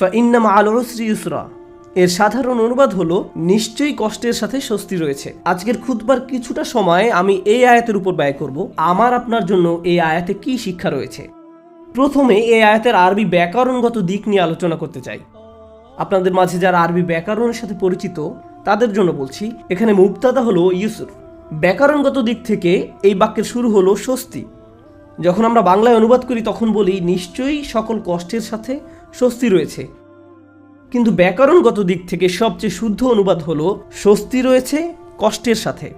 ফাইন্না মাআল উসরি ইউসরা। এর সাধারণ অনুবাদ হলো নিশ্চয়ই কষ্টের সাথে স্বস্তি রয়েছে। আজকের খুতবার কিছুটা সময় আমি এই আয়াতের উপর ব্যয় করব। আমার আপনার জন্য এই আয়াতে কি শিক্ষা রয়েছে। প্রথমে এই আয়াতের আরবি ব্যাকরণগত দিক নিয়ে আলোচনা করতে চাই। আপনাদের মাঝে যারা আরবি ব্যাকরণের সাথে পরিচিত তাদের জন্য বলছি, এখানে মুবতাদা হলো ইউসর। ব্যাকরণগত দিক থেকে এই বাক্যের শুরু হলো স্বস্তি। যখন আমরা বাংলায় অনুবাদ করি তখন বলি নিশ্চয়ই সকল কষ্টের সাথে স্বস্তি রয়েছে, কিন্তু ব্যাকরণগত দিক থেকে সবচেয়ে শুদ্ধ অনুবাদ হলো স্বস্তি রয়েছে কষ্টের সাথে।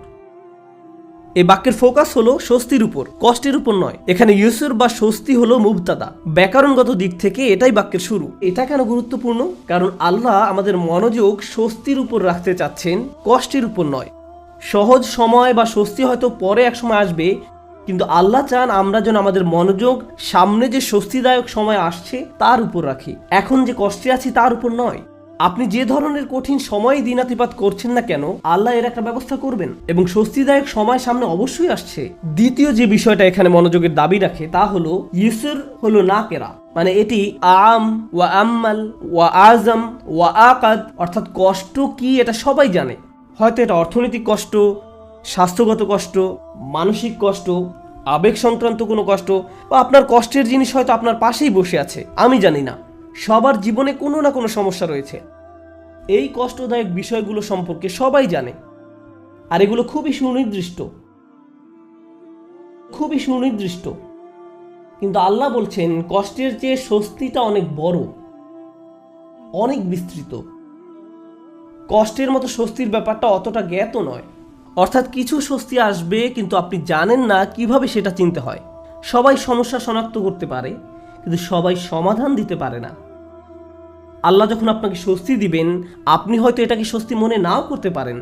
এই বাক্যের ফোকাস হলো স্বস্তির উপর, কষ্টের উপর নয়। এখানে ইউসর বা স্বস্তি হলো মুবতাদা। ব্যাকরণগত দিক থেকে এটাই বাক্যের শুরু। এটা কেন গুরুত্বপূর্ণ? কারণ আল্লাহ আমাদের মনোযোগ স্বস্তির উপর রাখতে চাচ্ছেন, কষ্টের উপর নয়। সহজ সময় বা স্বস্তি হয়তো পরে এক সময় আসবে, কিন্তু আল্লাহ চান আমরা যেন আমাদের মনোযোগ সামনে যে স্বস্তিদায়ক সময় আসছে তার উপর রাখি, এখন যে কষ্টে আছি তার উপর নয়। আপনি যে ধরনের কঠিন সময় দিনাতিপাত করছেন না কেন, আল্লাহ এর একটা ব্যবস্থা করবেন এবং স্বস্তিদায়ক সময় সামনে অবশ্যই আসছে। দ্বিতীয় যে বিষয়টা এখানে মনোযোগের দাবি রাখে তা হলো ইউসর হলো নাকেরা, মানে এটি আম ওয়া আম্মাল ওয়া আজম ওয়া আকাদ, অর্থাৎ কষ্ট কি এটা সবাই জানে। হয়তো এটা অর্থনৈতিক কষ্ট, স্বাস্থ্যগত কষ্ট, মানসিক কষ্ট, আবেগ সংক্রান্ত কোনো কষ্ট, বা আপনার কষ্টের জিনিস হয়তো আপনার পাশেই বসে আছে, আমি জানি না। সবার জীবনে কোনো না কোনো সমস্যা রয়েছে। এই কষ্টদায়ক বিষয়গুলো সম্পর্কে সবাই জানে, আর এগুলো খুবই সুনির্দিষ্ট। কিন্তু আল্লাহ বলছেন কষ্টের চেয়ে স্বস্তিটা অনেক বড়, অনেক বিস্তৃত। কষ্টের মতো স্বস্তির ব্যাপারটা অতটা জ্ঞাত নয়। অর্থাৎ কিছু স্বস্তি আসবে কিন্তু আপনি জানেন না কিভাবে সেটা চিনতে হয়। সবাই সমস্যা শনাক্ত করতে পারে, কিন্তু সবাই সমাধান দিতে পারে না। আল্লাহ যখন আপনাকে স্বস্তি দিবেন, আপনি হয়তো এটাকে স্বস্তি মনে নাও করতে পারেন।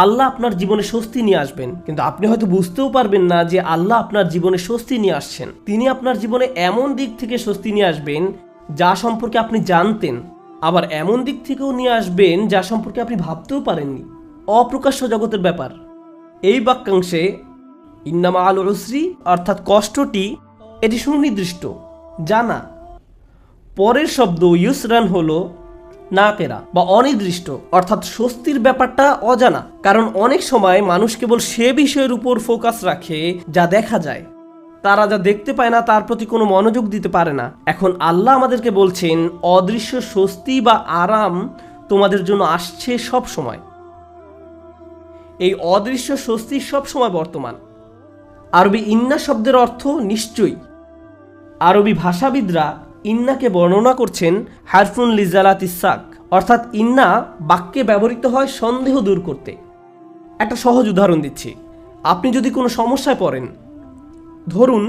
আল্লাহ আপনার জীবনে স্বস্তি নিয়ে আসবেন, কিন্তু আপনি হয়তো বুঝতেও পারবেন না যে আল্লাহ আপনার জীবনে স্বস্তি নিয়ে আসছেন। তিনি আপনার জীবনে এমন দিক থেকে স্বস্তি নিয়ে আসবেন যা সম্পর্কে আপনি জানতেন, আবার এমন দিক থেকেও নিয়ে আসবেন যা সম্পর্কে আপনি ভাবতেও পারেননি। অপ্রকাশ্য জগতের ব্যাপার। এই বাক্যাংশে ইন্না মাআল উসরি অর্থাৎ কষ্টটি এটি সুনির্দিষ্ট, জানা। পরের শব্দ ইউসরান হলো নাকেরা বা অনির্দিষ্ট, অর্থাৎ স্বস্তির ব্যাপারটা অজানা। কারণ অনেক সময় মানুষ কেবল সে বিষয়ের উপর ফোকাস রাখে যা দেখা যায়। তারা যা দেখতে পায় না তার প্রতি কোনো মনোযোগ দিতে পারে না। এখন আল্লাহ আমাদেরকে বলছেন অদৃশ্য স্বস্তি বা আরাম তোমাদের জন্য আসছে সব সময়। এই অদৃশ্য স্বস্তি সব সময় বর্তমান। আরবি ইন্না শব্দের অর্থ নিশ্চয়ই। আরবি ভাষাবিদরা ইন্নাকে বর্ণনা করছেন হারফুন লিজালাতিস সাক, অর্থাৎ ইন্না বাক্যে ব্যবহৃত হয় সন্দেহ দূর করতে। একটা সহজ উদাহরণ দিচ্ছি। আপনি যদি কোনো সমস্যায় পড়েন, ধরুন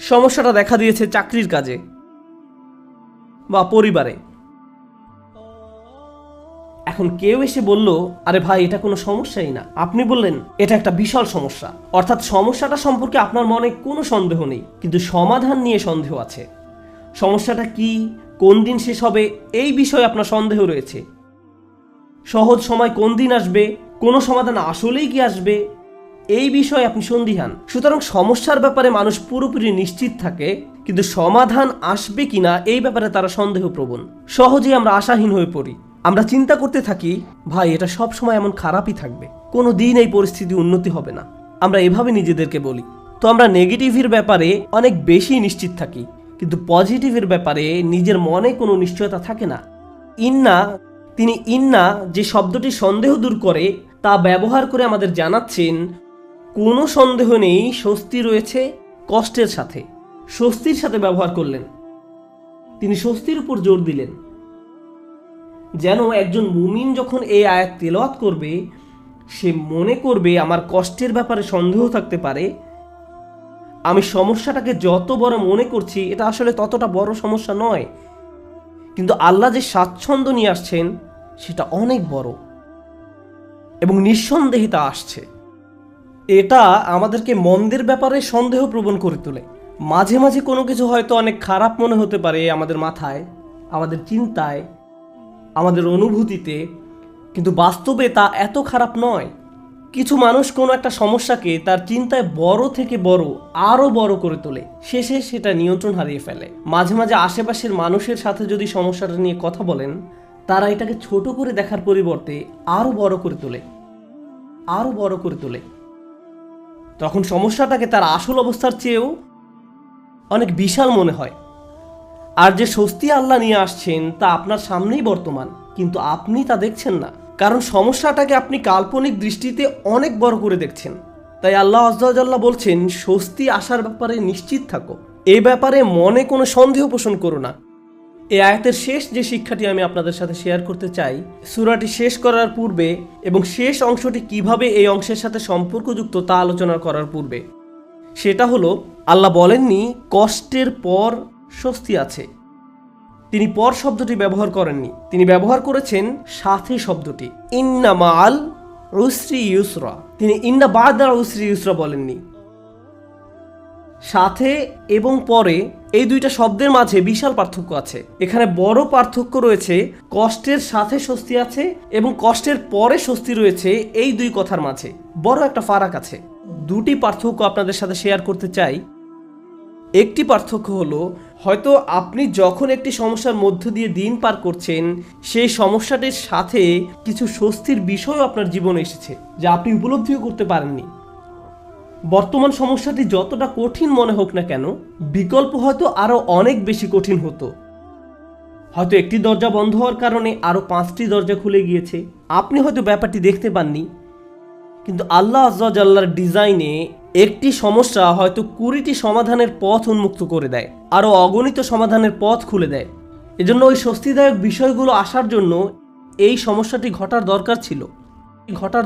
সমস্যাটা দেখা দিয়েছে চাকরির কাজে বা পরিবারে। এখন কেউ এসে বলল, আরে ভাই এটা কোনো সমস্যাই না। আপনি বললেন এটা একটা বিশাল সমস্যা, অর্থাৎ সমস্যাটা সম্পর্কে আপনার মনে কোনো সন্দেহ নেই, কিন্তু সমাধান নিয়ে সন্দেহ আছে। সমস্যাটা কি, কোন দিন শেষ হবে, এই বিষয়ে আপনার সন্দেহ রয়েছে। সহজ সময় কোন দিন আসবে, কোনো সমাধান আসলেই কি আসবে, এই বিষয়ে আপনি সন্দিহান। সুতরাং সমস্যার ব্যাপারে মানুষ পুরোপুরি নিশ্চিত থাকে, কিন্তু সমাধান আসবে কিনা এই ব্যাপারে তারা সন্দেহপ্রবণ। সহজেই আমরা আশাহীন হয়ে পড়ি। আমরা চিন্তা করতে থাকি, ভাই এটা সব সময় এমন খারাপই থাকবে, কোনো দিন এই পরিস্থিতি উন্নতি হবে না। আমরা এভাবে নিজেদেরকে বলি। তো আমরা নেগেটিভের ব্যাপারে অনেক বেশি নিশ্চিত থাকি, কিন্তু পজিটিভের ব্যাপারে নিজের মনে কোনো নিশ্চয়তা থাকে না। তিনি ইন্না যে শব্দটি সন্দেহ দূর করে তা ব্যবহার করে আমাদের জানাচ্ছেন কোনো সন্দেহ নেই, স্বস্তি রয়েছে কষ্টের সাথে। স্বস্তির সাথে ব্যবহার করলেন, তিনি স্বস্তির উপর জোর দিলেন। যেন একজন মুমিন যখন এই আয়াত তেলাওয়াত করবে, সে মনে করবে আমার কষ্টের ব্যাপারে সন্দেহ থাকতে পারে, আমি সমস্যাটাকে যত বড় মনে করছি এটা আসলে ততটা বড় সমস্যা নয়, কিন্তু আল্লাহ যে স্বাচ্ছন্দ্য নিয়ে আসছেন সেটা অনেক বড় এবং নিঃসন্দেহে তা আসছে। এটা আমাদেরকে মন্দের ব্যাপারে সন্দেহ প্রবণ করে তোলে। মাঝে মাঝে কোনো কিছু হয়তো অনেক খারাপ মনে হতে পারে আমাদের মাথায়, আমাদের চিন্তায়, আমাদের অনুভূতিতে, কিন্তু বাস্তবে তা এত খারাপ নয়। কিছু মানুষ কোনো একটা সমস্যাকে তার চিন্তায় বড় থেকে বড় আরো বড় করে তোলে, শেষে সেটা নিয়ন্ত্রণ হারিয়ে ফেলে। মাঝে মাঝে আশেপাশের মানুষের সাথে যদি সমস্যাটা নিয়ে কথা বলেন, তারা এটাকে ছোট করে দেখার পরিবর্তে আরো বড় করে তোলে, আরো বড় করে তোলে। তখন সমস্যাটাকে তার আসল অবস্থার চেয়েও অনেক বিশাল মনে হয়। আর যে স্বস্তি আল্লাহ নিয়ে আসছেন তা আপনার সামনেই বর্তমান, কিন্তু আপনি তা দেখছেন না, কারণ সমস্যাটাকে আপনি কাল্পনিক দৃষ্টিতে অনেক বড় করে দেখছেন। তাই আল্লাহ আযজা ওয়া জাল্লা বলছেন, স্বস্তি আসার ব্যাপারে নিশ্চিত থাকো, এ ব্যাপারে মনে কোনো সন্দেহ পোষণ করো না। এই আয়াতের শেষ যে শিক্ষাটি আমি আপনাদের সাথে শেয়ার করতে চাই, সূরাটি শেষ করার পূর্বে এবং শেষ অংশটি কিভাবে এই অংশের সাথে সম্পর্কযুক্ত তা আলোচনা করার পূর্বে, সেটা হলো আল্লাহ বলেননি কষ্টের পর স্বস্তি আছে। তিনি পর শব্দটি ব্যবহার করেননি, তিনি ব্যবহার করেছেন সাথে শব্দটি, ইন্না মাআল উসরি ইউসরা। তিনি ইন্না বা'দাল উসরি ইউসরা বলেননি। সাথে এবং পরে এই দুইটা শব্দের মাঝে বিশাল পার্থক্য আছে। এখানে বড় পার্থক্য রয়েছে কষ্টের সাথে স্বস্তি আছে এবং কষ্টের পরে স্বস্তি রয়েছে, এই দুই কথার মাঝে বড় একটা ফারাক আছে। দুটি পার্থক্য আপনাদের সাথে শেয়ার করতে চাই। একটি পার্থক্য হলো, হয়তো আপনি যখন একটি সমস্যার মধ্য দিয়ে দিন পার করছেন, সেই সমস্যাটির সাথে কিছু স্বস্তির বিষয়ও আপনার জীবনে এসেছে যা আপনি উপলব্ধিও করতে পারেননি। বর্তমান সমস্যাটি যতটা কঠিন মনে হোক না কেন, বিকল্প হয়তো আরো অনেক বেশি কঠিন হতো। হয়তো একটি দরজা বন্ধ হওয়ার কারণে আরো 5টি দরজা খুলে গিয়েছে, আপনি হয়তো ব্যাপারটি দেখতে পাননি, কিন্তু আল্লাহ আযজা ওয়া জাল্লার ডিজাইনে একটি সমস্যা হয়তো 20টি সমাধানের পথ উন্মুক্ত করে দেয়, আরো অগণিত সমাধানের পথ খুলে দেয়। এজন্য ওই স্বস্তিদায়ক বিষয়গুলো আসার জন্য এই সমস্যাটি ঘটার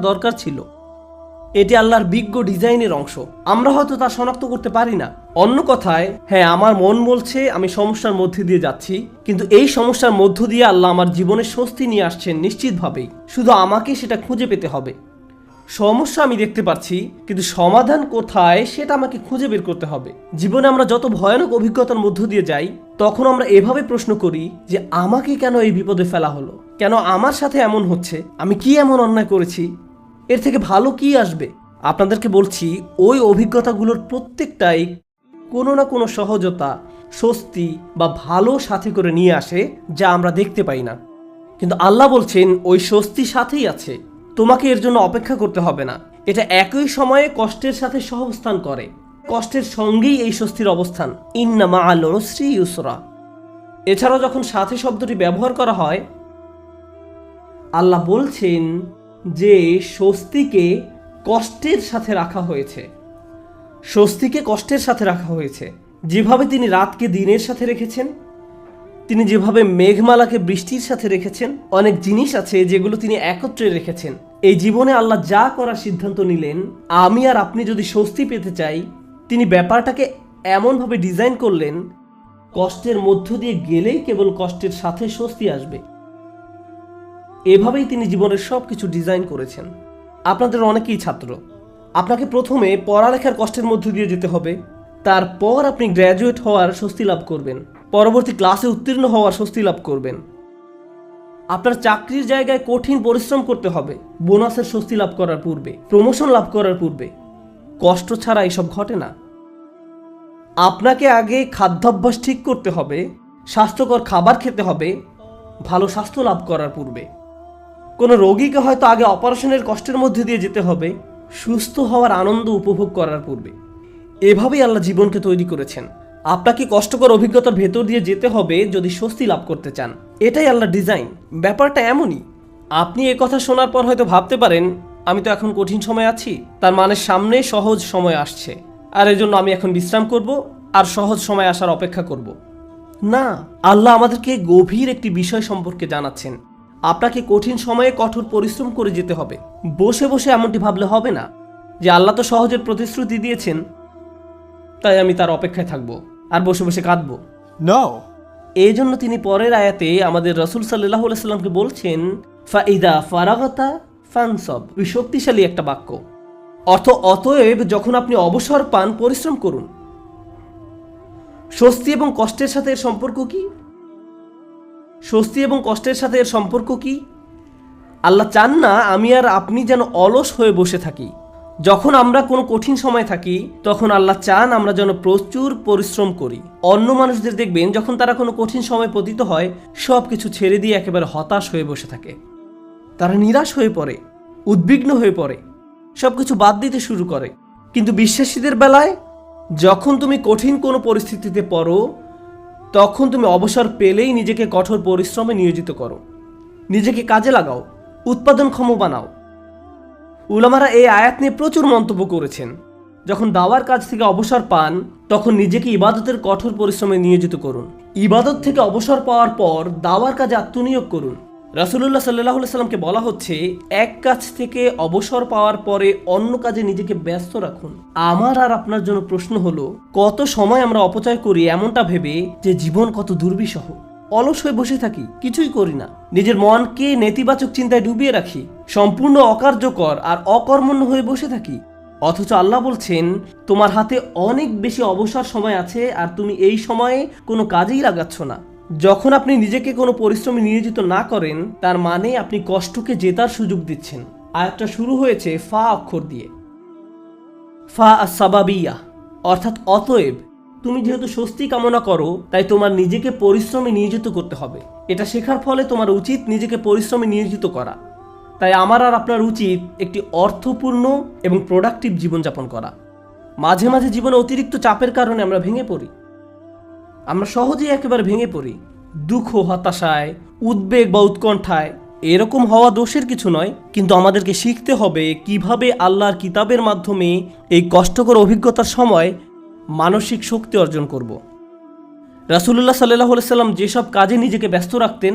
দরকার ছিল। এটি আল্লাহর বিজ্ঞ ডিজাইনের অংশ, আমরা হয়তো তা শনাক্ত করতে পারি না। অন্য কথায়, হ্যাঁ, আমার মন বলছে আমি সমস্যার মধ্যে দিয়ে যাচ্ছি, কিন্তু এই সমস্যার মধ্য দিয়ে আল্লাহ আমার জীবনে স্বস্তি নিয়ে আসছেন নিশ্চিতভাবেই, শুধু আমাকে সেটা খুঁজে পেতে হবে। সমস্যা আমি দেখতে পাচ্ছি, কিন্তু সমাধান কোথায় সেটা আমাকে খুঁজে বের করতে হবে। জীবনে আমরা যত ভয়ানক অভিজ্ঞতার মধ্য দিয়ে যাই, তখন আমরা এভাবে প্রশ্ন করি যে আমাকে কেন এই বিপদে ফেলা হলো, কেন আমার সাথে এমন হচ্ছে, আমি কি এমন অন্যায় করেছি, এর থেকে ভালো কি আসবে। আপনাদেরকে বলছি, ওই অভিজ্ঞতাগুলোর প্রত্যেকটাই কোনো না কোনো সহজতা, স্বস্তি বা ভালো সাথে করে নিয়ে আসে, যা আমরা দেখতে পাই না। কিন্তু আল্লাহ বলছেন ওই স্বস্তি সাথেই আছে, তোমাকে এর জন্য অপেক্ষা করতে হবে না। এটা একই সময়ে কষ্টের সাথে সহাবস্থান করে, কষ্টের সঙ্গেই এই স্বস্তির অবস্থান। ইন্না মাআল উসরি ইউসরা। এছাড়াও যখন সাথে শব্দটি ব্যবহার করা হয়, আল্লাহ বলছেন যে স্বস্তিকে কষ্টের সাথে রাখা হয়েছে, স্বস্তিকে কষ্টের সাথে রাখা হয়েছে। যেভাবে তিনি রাতকে দিনের সাথে রেখেছেন, তিনি যেভাবে মেঘমালাকে বৃষ্টির সাথে রেখেছেন, অনেক জিনিস আছে যেগুলো তিনি একত্রে রেখেছেন। এই জীবনে আল্লাহ যা করার সিদ্ধান্ত নিলেন, আমি আর আপনি যদি স্বস্তি পেতে চাই, তিনি ব্যাপারটাকে এমনভাবে ডিজাইন করলেন, কষ্টের মধ্য দিয়ে গেলেই কেবল কষ্টের সাথে স্বস্তি আসবে। এভাবেই তিনি জীবনের সব কিছু ডিজাইন করেছেন। আপনাদের অনেকেই ছাত্র, আপনাকে প্রথমে পড়ালেখার কষ্টের মধ্য দিয়ে যেতে হবে, তারপর আপনি গ্র্যাজুয়েট হওয়ার স্বস্তি লাভ করবেন, পরবর্তী ক্লাসে উত্তীর্ণ হওয়ার স্বস্তি লাভ করবেন। আপনার চাকরির জায়গায় কঠিন পরিশ্রম করতে হবে বোনাসের স্বস্তি লাভ করার পূর্বে, প্রমোশন লাভ করার পূর্বে। কষ্ট ছাড়া এসব ঘটে না। আপনাকে আগে খাদ্যাভ্যাস ঠিক করতে হবে, স্বাস্থ্যকর খাবার খেতে হবে ভালো স্বাস্থ্য লাভ করার পূর্বে। কোনো রোগীকে হয়তো আগে অপারেশনের কষ্টের মধ্যে দিয়ে যেতে হবে সুস্থ হওয়ার আনন্দ উপভোগ করার পূর্বে। এভাবেই আল্লাহ জীবনকে তৈরি করেছেন। আপনাকে কষ্টকর অভিজ্ঞতার ভেতর দিয়ে যেতে হবে যদি স্বস্তি লাভ করতে চান। এটাই আল্লাহ ডিজাইন। ব্যাপারটা এমনই। আপনি এ কথা শোনার পর হয়তো ভাবতে পারেন, আমি তো এখন কঠিন সময় আছি, তার মানে সামনে সহজ সময় আসছে, আর এজন্য আমি এখন বিশ্রাম করব আর সহজ সময় আসার অপেক্ষা করব। না, আল্লাহ আমাদেরকে গভীর একটি বিষয় সম্পর্কে জানাচ্ছেন। আপনাকে কঠিন সময়ে কঠোর পরিশ্রম করে যেতে হবে। বসে বসে এমনটি ভাবলে হবে না যে আল্লাহ তো সহজের প্রতিশ্রুতি দিয়েছেন, তাই আমি তার অপেক্ষায় থাকবো আর বসে বসে কাঁদবো। No. এই জন্য তিনি পরের আয়াতে আমাদের রাসূল সাল্লাল্লাহু আলাইহি সাল্লামকে বলছেন, ফাইদা ফারাগাতা ফানসব। শক্তিশালী একটা বাক্য। অতএব যখন আপনি অবসর পান, পরিশ্রম করুন। স্বস্তি এবং কষ্টের সাথে এর সম্পর্ক কি? স্বস্তি এবং কষ্টের সাথে এর সম্পর্ক কি? আল্লাহ চান না আমি আর আপনি যেন অলস হয়ে বসে থাকি। যখন আমরা কোনো কঠিন সময় থাকি তখন আল্লাহ চান আমরা যেন প্রচুর পরিশ্রম করি। অন্য মানুষদের দেখবেন যখন তারা কোনো কঠিন সময় পতিত হয় সব কিছু ছেড়ে দিয়ে একেবারে হতাশ হয়ে বসে থাকে, তারা নিরাশ হয়ে পড়ে, উদ্বিগ্ন হয়ে পড়ে, সব কিছু বাদ দিতে শুরু করে। কিন্তু বিশ্বাসীদের বেলায় যখন তুমি কঠিন কোনো পরিস্থিতিতে পড়ো তখন তুমি অবসর পেলেই নিজেকে কঠোর পরিশ্রমে নিয়োজিত করো, নিজেকে কাজে লাগাও, উৎপাদনক্ষম বানাও। উলামারা এই আয়াত নিয়ে প্রচুর মন্তব্য করেছেন। যখন দাওয়ার কাজ থেকে অবসর পান তখন নিজেকে ইবাদতের কঠোর পরিশ্রমে নিয়োজিত করুন। ইবাদত থেকে অবসর পাওয়ার পর দাওয়ার কাজে আত্মনিয়োগ করুন। রাসূলুল্লাহ সাল্লাল্লাহু আলাইহি সাল্লামকে বলা হচ্ছে এক কাজ থেকে অবসর পাওয়ার পরে অন্য কাজে নিজেকে ব্যস্ত রাখুন। আমার আর আপনার জন্য প্রশ্ন হলো, কত সময় আমরা অপচয় করি এমনটা ভেবে যে জীবন কত দুর্বিষহ। অলস হয়ে বসে থাকি, কিছুই করি না, নিজের মনকে নেতিবাচক চিন্তায় ডুবিয়ে রাখি, সম্পূর্ণ অকার্যকর আর অকর্মণ্য হয়ে বসে থাকি। অথচ আল্লাহ বলছেন তোমার হাতে অনেক বেশি অবসর সময় আছে আর তুমি এই সময়ে কোনো কাজেই লাগাচ্ছ না। যখন আপনি নিজেকে কোনো পরিশ্রমে নিয়োজিত না করেন তার মানে আপনি কষ্টকে জেতার সুযোগ দিচ্ছেন। আয়াতটা শুরু হয়েছে ফা অক্ষর দিয়ে, ফা আস-সাবাবিয়া, অর্থাৎ অতএব। তুমি যেহেতু স্বস্তি কামনা করো তাই তোমার নিজেকে পরিশ্রমে নিয়োজিত করতে হবে। এটা শেখার ফলে তোমার উচিত নিজেকে পরিশ্রমে নিয়োজিত করা। তাই আমার আর আপনার উচিত একটি অর্থপূর্ণ এবং প্রোডাক্টিভ জীবনযাপন করা। মাঝে মাঝে জীবনে অতিরিক্ত চাপের কারণে আমরা ভেঙে পড়ি, আমরা সহজেই একেবারে ভেঙে পড়ি দুঃখ, হতাশায়, উদ্বেগ বা উৎকণ্ঠায়। এরকম হওয়া দোষের কিছু নয়, কিন্তু আমাদেরকে শিখতে হবে কিভাবে আল্লাহর কিতাবের মাধ্যমে এই কষ্টকর অভিজ্ঞতার সময় মানসিক শক্তি অর্জন করব। রাসূলুল্লাহ সাল্লাল্লাহু আলাইহি সাল্লাম যেসব কাজে নিজেকে ব্যস্ত রাখতেন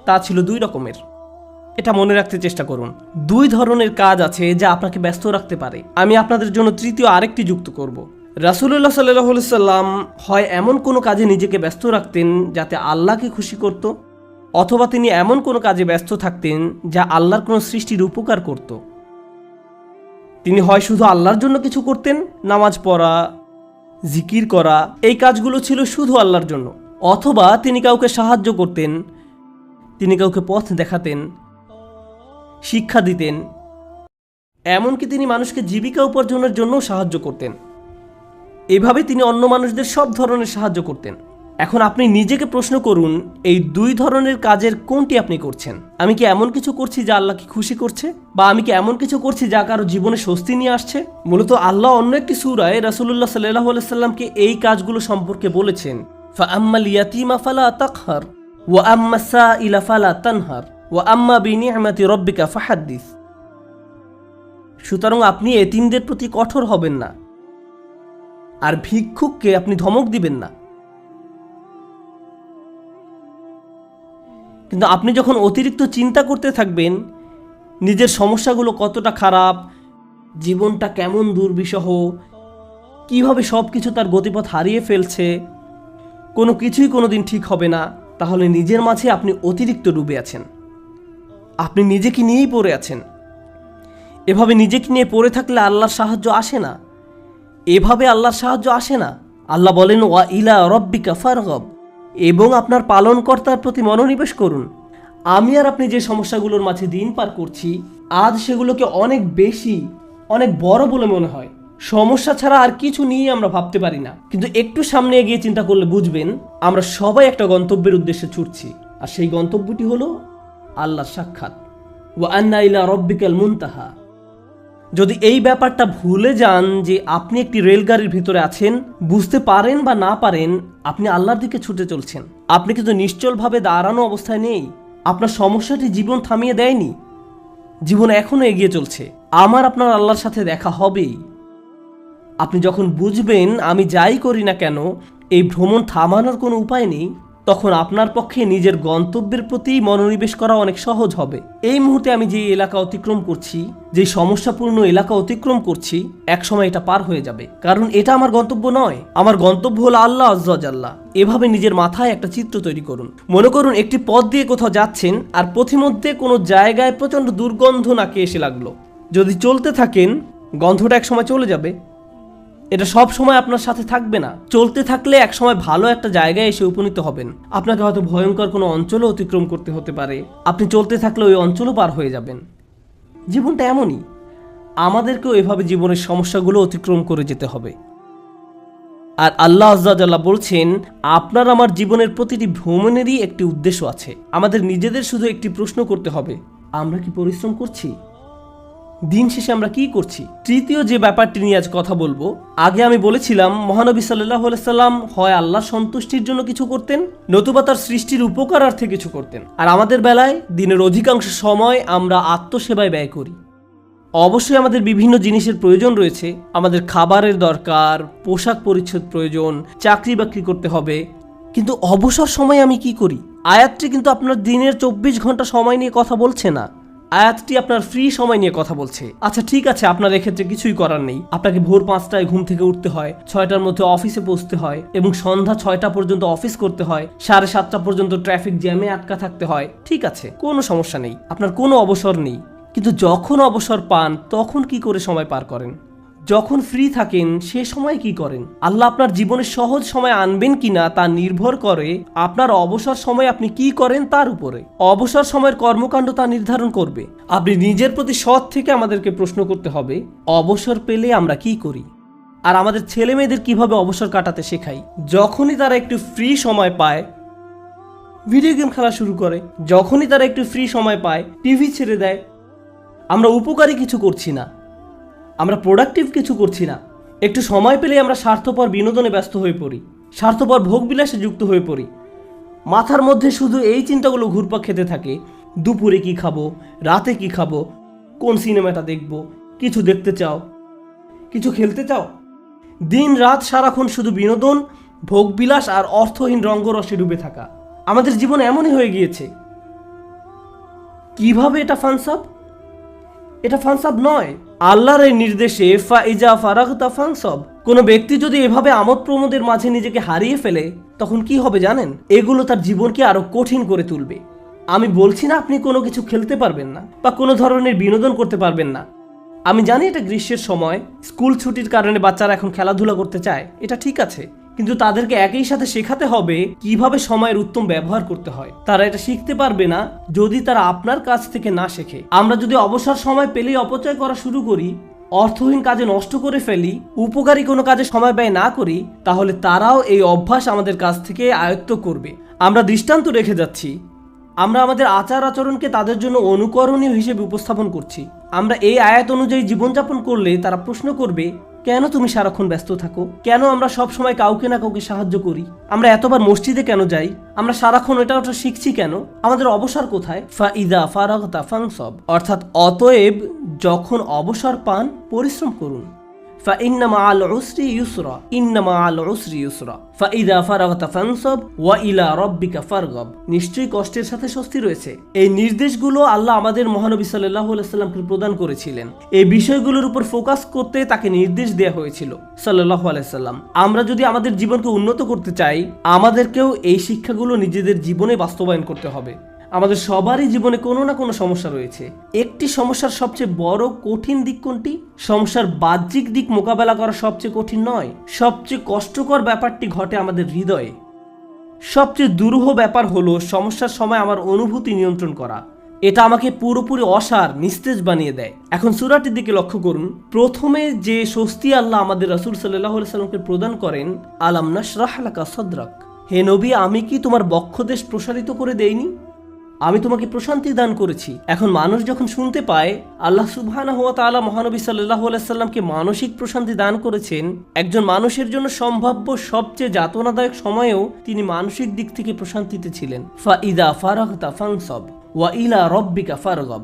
তা ছিল দুই রকমের। এটা মনে রাখতে চেষ্টা করুন। দুই ধরনের কাজ আছে যা আপনাকে ব্যস্ত রাখতে পারে। আমি আপনাদের জন্য তৃতীয় আরেকটি যুক্ত করব। রাসূলুল্লাহ সাল্লাল্লাহু আলাইহি সাল্লাম হয় এমন কোনো কাজে নিজেকে ব্যস্ত রাখতেন যাতে আল্লাহকে খুশি করত, অথবা তিনি এমন কোনো কাজে ব্যস্ত থাকতেন যা আল্লাহর কোনো সৃষ্টির উপকার করত। তিনি হয় শুধু আল্লাহর জন্য কিছু করতেন, নামাজ পড়া, জিকির করা, এই কাজগুলো ছিল শুধু আল্লাহর জন্য, অথবা তিনি কাউকে সাহায্য করতেন, তিনি কাউকে পথ দেখাতেন, শিক্ষা দিতেন, এমনকি তিনি মানুষকে জীবিকা উপার্জনের জন্য সাহায্য করতেন। এভাবে তিনি অন্য মানুষদের সব ধরনের সাহায্য করতেন। এখন আপনি নিজেকে প্রশ্ন করুন, এই দুই ধরনের কাজের কোনটি আপনি করছেন? আমি কি এমন কিছু করছি যা আল্লাহকে খুশি করছে, বা আমি কি এমন কিছু করছি যা কারো জীবনে স্বস্তি নিয়ে আসছে? মূলত আল্লাহ অন্য একটি সূরায় রাসূলুল্লাহ সাল্লাল্লাহু আলাইহি সাল্লামকে এই কাজগুলো সম্পর্কে বলেছেন, ফাআম্মাল ইয়াতীমা ফালা তাকহার ওয়া আম্মাস সাইলা ফালা তানহার ওয়া আম্মা বিনি'মাতি রাব্বিকা ফাহাদ্দিস। সুতরাং আপনি এতিমদের প্রতি কঠোর হবেন না, আর ভিক্ষুককে আপনি ধমক দিবেন না। কিন্তু আপনি যখন অতিরিক্ত চিন্তা করতে থাকবেন নিজের সমস্যাগুলো কতটা খারাপ, জীবনটা কেমন দুর্বিষহ, কিভাবে সব কিছু তার গতিপথ হারিয়ে ফেলছে, কোনো কিছুই কোনোদিন ঠিক হবে না, তাহলে নিজের মাঝে আপনি অতিরিক্ত ডুবে আছেন, আপনি নিজেকে নিয়েই পড়ে আছেন। এভাবে নিজেকে নিয়ে পড়ে থাকলে আল্লাহর সাহায্য আসে না, এভাবে আল্লাহর সাহায্য আসে না। আল্লাহ বলেন ওয়া ইলা রাব্বিকা ফারগাব, এবং আপনার পালনকর্তার প্রতি মনোনিবেশ করুন। আমি আর আপনি যে সমস্যাগুলোর মাঝে দিন পার করছি আজ সেগুলোকে অনেক বেশি, অনেক বড় বলে মনে হয়। সমস্যা ছাড়া আর কিছু নিয়ে আমরা ভাবতে পারি না, কিন্তু একটু সামনে এগিয়ে চিন্তা করলে বুঝবেন আমরা সবাই একটা গন্তব্যের উদ্দেশ্যে ছুটছি, আর সেই গন্তব্যটি হলো আল্লাহর সাক্ষাৎ। ওয়া আন্না ইলা রাব্বিকাল মুনতাহা। যদি এই ব্যাপারটা ভুলে যান যে আপনি একটি রেলগাড়ির ভিতরে আছেন, বুঝতে পারেন বা না পারেন আপনি আল্লাহর দিকে ছুটে চলছেন, আপনি কিন্তু নিশ্চলভাবে দাঁড়ানো অবস্থায় নেই। আপনার সমস্যাটি জীবন থামিয়ে দেয়নি, জীবন এখনো এগিয়ে চলছে। আমার আপনার আল্লাহর সাথে দেখা হবেই। আপনি যখন বুঝবেন আমি যাই করি না কেন এই ভ্রমণ থামানোর কোনো উপায় নেই, তখন আপনার পক্ষে নিজের গন্তব্যের প্রতি মনোনিবেশ করা অনেক সহজ হবে। এই মুহূর্তে আমি যে এলাকা অতিক্রম করছি, যে সমস্যাপূর্ণ এলাকা অতিক্রম করছি, একসময় এটা পার হয়ে যাবে, কারণ এটা আমার গন্তব্য নয়। আমার গন্তব্য হলো আল্লাহ আজ্জা জাল্লা। এভাবে নিজের মাথায় একটা চিত্র তৈরি করুন। মনে করুন একটি পথ দিয়ে কোথাও যাচ্ছেন, আর পথিমধ্যে কোনো জায়গায় প্রচণ্ড দুর্গন্ধ নাকে এসে লাগলো। যদি চলতে থাকেন গন্ধটা একসময় চলে যাবে, এটা সব সময় আপনার সাথে থাকবে না। চলতে থাকলে এক সময় ভালো একটা জায়গায় এসে উপনীত হবেন। আপনাকে হয়তো ভয়ঙ্কর কোনো অঞ্চলও অতিক্রম করতে হতে পারে, আপনি চলতে থাকলে ওই অঞ্চলও পার হয়ে যাবেন। জীবনটা এমনই, আমাদেরকেও এভাবে জীবনের সমস্যাগুলো অতিক্রম করে যেতে হবে। আর আল্লাহ আযজা ওয়া জাল্লা বলছেন, আপনার আমার জীবনের প্রতিটি ভ্রমণেরই একটি উদ্দেশ্য আছে। আমাদের নিজেদের শুধু একটি প্রশ্ন করতে হবে, আমরা কি পরিশ্রম করছি? দিন শেষে আমরা কি করছি? তৃতীয় যে ব্যাপারটি নিয়ে আজ কথা বলবো, আগে আমি বলেছিলাম মহানবী সাল্লাল্লাহু আলাইহি সাল্লাম হয় আল্লাহর সন্তুষ্টির জন্য কিছু করতেন, নতুবা তার সৃষ্টির উপকারার্থে কিছু করতেন। আর আমাদের বেলায় দিনের অধিকাংশ সময় আমরা আত্মসেবায় ব্যয় করি। অবশ্যই আমাদের বিভিন্ন জিনিসের প্রয়োজন রয়েছে, আমাদের খাবারের দরকার, পোশাক পরিচ্ছদ প্রয়োজন, চাকরি বাকরি করতে হবে, কিন্তু অবসর সময় আমি কি করি? আয়াতটি কিন্তু আপনার দিনের 24 ঘন্টা সময় নিয়ে কথা বলছে না, আয়াতটি আপনার ফ্রি সময় নিয়ে কথা বলছে। আচ্ছা ঠিক আছে, আপনার এক্ষেত্রে কিছুই করার নেই, আপনাকে ভোর 5টায় ঘুম থেকে উঠতে হয়, 6টার মধ্যে অফিসে পৌঁছতে হয় এবং সন্ধ্যা 6টা পর্যন্ত অফিস করতে হয়, 7:30 পর্যন্ত ট্রাফিক জ্যামে আটকা থাকতে হয়। ঠিক আছে, কোনো সমস্যা নেই, আপনার কোনো অবসর নেই। কিন্তু যখন অবসর পান তখন কি করে সময় পার করেন? যখন ফ্রি থাকেন সে সময় কি করেন? আল্লাহ আপনার জীবনে সহজ সময় আনবেন কিনা তা নির্ভর করে আপনার অবসর সময় আপনি কি করেন তার উপরে। অবসর সময়ের কর্মকাণ্ড তা নির্ধারণ করবে। আপনি নিজের প্রতি সৎ থেকে আমাদেরকে প্রশ্ন করতে হবে, অবসর পেলে আমরা কি করি? আর আমাদের ছেলে মেয়েদের কিভাবে অবসর কাটাতে শেখাই? যখনই তারা একটু ফ্রি সময় পায় ভিডিও গেম খেলা শুরু করে, যখনই তারা একটু ফ্রি সময় পায় টিভি ছেড়ে দেয়। আমরা উপকারী কিছু করছি না, আমরা প্রোডাক্টিভ কিছু করছি না। একটু সময় পেলে আমরা স্বার্থপর বিনোদনে ব্যস্ত হয়ে পড়ি, স্বার্থপর ভোগবিলাসে যুক্ত হয়ে পড়ি। মাথার মধ্যে শুধু এই চিন্তাগুলো ঘুরপাক খেতে থাকে, দুপুরে কি খাবো, রাতে কি খাবো, কোন সিনেমাটা দেখবো। কিছু দেখতে চাও, কিছু খেলতে চাও, দিন রাত সারাক্ষণ শুধু বিনোদন, ভোগবিলাস আর অর্থহীন রঙ্গরসে ডুবে থাকা। আমাদের জীবন এমনই হয়ে গিয়েছে। কিভাবে এটা ফানসাব? এটা ফানসাব নয়, আল্লাহর এই নির্দেশে ফাইজা ফারাগতা ফানসাব। কোনো ব্যক্তি যদি এভাবে আমোদ প্রমোদের মাঝে নিজেকে হারিয়ে ফেলে তখন কি হবে জানেন? এগুলো তার জীবনকে আরো কঠিন করে তুলবে। আমি বলছি না আপনি কোনো কিছু খেলতে পারবেন না বা কোনো ধরনের বিনোদন করতে পারবেন না। আমি জানি এটা গ্রীষ্মের সময়, স্কুল ছুটির কারণে বাচ্চারা এখন খেলাধুলা করতে চায়, এটা ঠিক আছে, কিন্তু তাদেরকে একই সাথে শেখাতে হবে কিভাবে সময়ের উত্তম ব্যবহার করতে হয়। তারা এটা শিখতে পারবে না যদি তারা আপনার কাছ থেকে না শেখে। আমরা যদি অবসর সময় পেলেই অপচয় করা শুরু করি, অর্থহীন কাজে নষ্ট করে ফেলি, উপকারী কোনো কাজে সময় ব্যয় না করি, তাহলে তারাও এই অভ্যাস আমাদের কাছ থেকে আয়ত্ত করবে। আমরা দৃষ্টান্ত রেখে যাচ্ছি, আমরা আমাদের আচার আচরণকে তাদের জন্য অনুকরণীয় হিসেবে উপস্থাপন করছি। আমরা এই আয়াত অনুযায়ী জীবনযাপন করলে তারা প্রশ্ন করবে, কেন তুমি সারাক্ষণ ব্যস্ত থাকো? কেন আমরা সব সময় কাউকে না কাউকে সাহায্য করি? আমরা এতবার মসজিদে কেন যাই? আমরা সারাক্ষণ এটা ওটা শিখছি কেন? আমাদের অবসর কোথায়? ফাইদা ফারাগতা ফানসাব, অর্থাৎ অতএব যখন অবসর পান পরিশ্রম করুন। فإن مع العسر يسرا إن مع العسر يسرا فإذا فرغت فانصب وإلى ربك فارغب। নিশ্চয়ই কষ্টের সাথে স্বস্তি রয়েছে। এই নির্দেশগুলো আল্লাহ আমাদের মহানবী সাল্লাল্লাহু আলাইহি সাল্লামকে প্রদান করেছিলেন। এই বিষয়গুলোর উপর ফোকাস করতে তাকে নির্দেশ দেওয়া হয়েছিল সাল্লাল্লাহু আলাইহি সাল্লাম। আমরা যদি আমাদের জীবনকে উন্নত করতে চাই, আমাদেরকেও এই শিক্ষাগুলো নিজেদের জীবনে বাস্তবায়ন করতে হবে। আমাদের সবারই জীবনে কোনো না কোনো সমস্যা রয়েছে। একটি সমস্যার সবচেয়ে বড় কঠিন দিক কোনটি? সমস্যার বাহ্যিক দিক মোকাবেলা করা সবচেয়ে কঠিন নয়, সবচেয়ে কষ্টকর ব্যাপারটি ঘটে আমাদের হৃদয়ে। সবচেয়ে দুরূহ ব্যাপার হলো সমস্যার সময় আমার অনুভূতি নিয়ন্ত্রণ করা। এটা আমাকে পুরোপুরি অসার, নিস্তেজ বানিয়ে দেয়। এখন সূরাটির দিকে লক্ষ্য করুন। প্রথমে যে স্বস্তি আল্লাহ আমাদের রাসূল সাল্লাল্লাহু আলাইহি সাল্লামকে প্রদান করেন, আলাম নাশরাহ লাকা সাদরাক, হে নবী আমি কি তোমার বক্ষদেশ প্রসারিত করে দেইনি? আমি তোমাকে প্রশান্তি দান করেছি। এখন মানুষ যখন শুনতে পায় আল্লাহ সুবহানাহু ওয়া তাআলা মহানবী সাল্লাল্লাহু আলাইহি সাল্লামকে মানসিক প্রশান্তি দান করেছেন, একজন মানুষের জন্য সম্ভাব্য সবচেয়ে যাতনাদায়ক সময়েও তিনি মানসিক দিক থেকে প্রশান্তিতে ছিলেন। ফাইদা ফারাগতা ফানসাব ওয়া ইলা রাব্বিকা ফারগাব,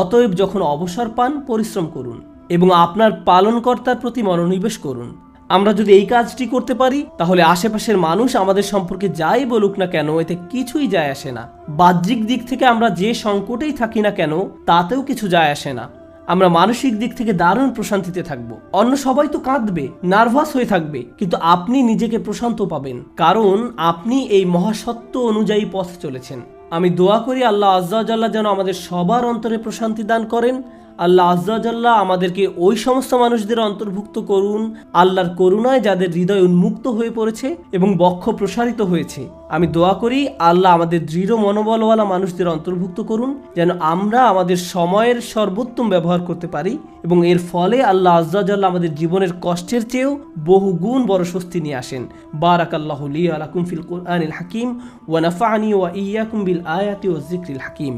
অতএব যখন অবসর পান পরিশ্রম করুন এবং আপনার পালনকর্তার প্রতি মনোনিবেশ করুন। আমরা যদি এই কাজটি করতে পারি তাহলে আশেপাশের মানুষ আমাদের সম্পর্কে যাই বলুক না কেন এতে কিছুই যায় আসে না। বাহ্যিক দিক থেকে আমরা যে সংকটেই থাকি না কেন তাতেও কিছু যায় আসে না। আমরা মানসিক দিক থেকে দারুণ প্রশান্তিতে থাকবো। অন্য সবাই তো কাঁদবে, নার্ভাস হয়ে থাকবে, কিন্তু আপনি নিজেকে প্রশান্ত পাবেন, কারণ আপনি এই মহাসত্য অনুযায়ী পথ চলেছেন। আমি দোয়া করি আল্লাহ আজ্জা ওয়া জাল্লা যেন আমাদের সবার অন্তরে প্রশান্তি দান করেন। আল্লাহ আজ্জা জাল্লা আমাদেরকে ওই সমস্ত মানুষদের অন্তর্ভুক্ত করুন আল্লাহর করুণায় যাদের হৃদয় উন্মুক্ত হয়ে পড়েছে এবং বক্ষ প্রসারিত হয়েছে। আমি দোয়া করি আল্লাহ আমাদের দৃঢ় মনোবলওয়ালা মানুষদের অন্তর্ভুক্ত করুন, যেন আমরা আমাদের সময়ের সর্বোত্তম ব্যবহার করতে পারি এবং এর ফলে আল্লাহ আজ্জা জাল্লা আমাদের জীবনের কষ্টের চেয়েও বহু গুণ বড় স্বস্তি নিয়ে আসেন। বারাকাল্লাহু লি ওয়া লাকুম ফিল কুরআনিল হাকিম ওয়া নাফা'নি ওয়া ইয়্যাকুম বিল আয়াতি ওয়াজ যিকরিল হাকিম।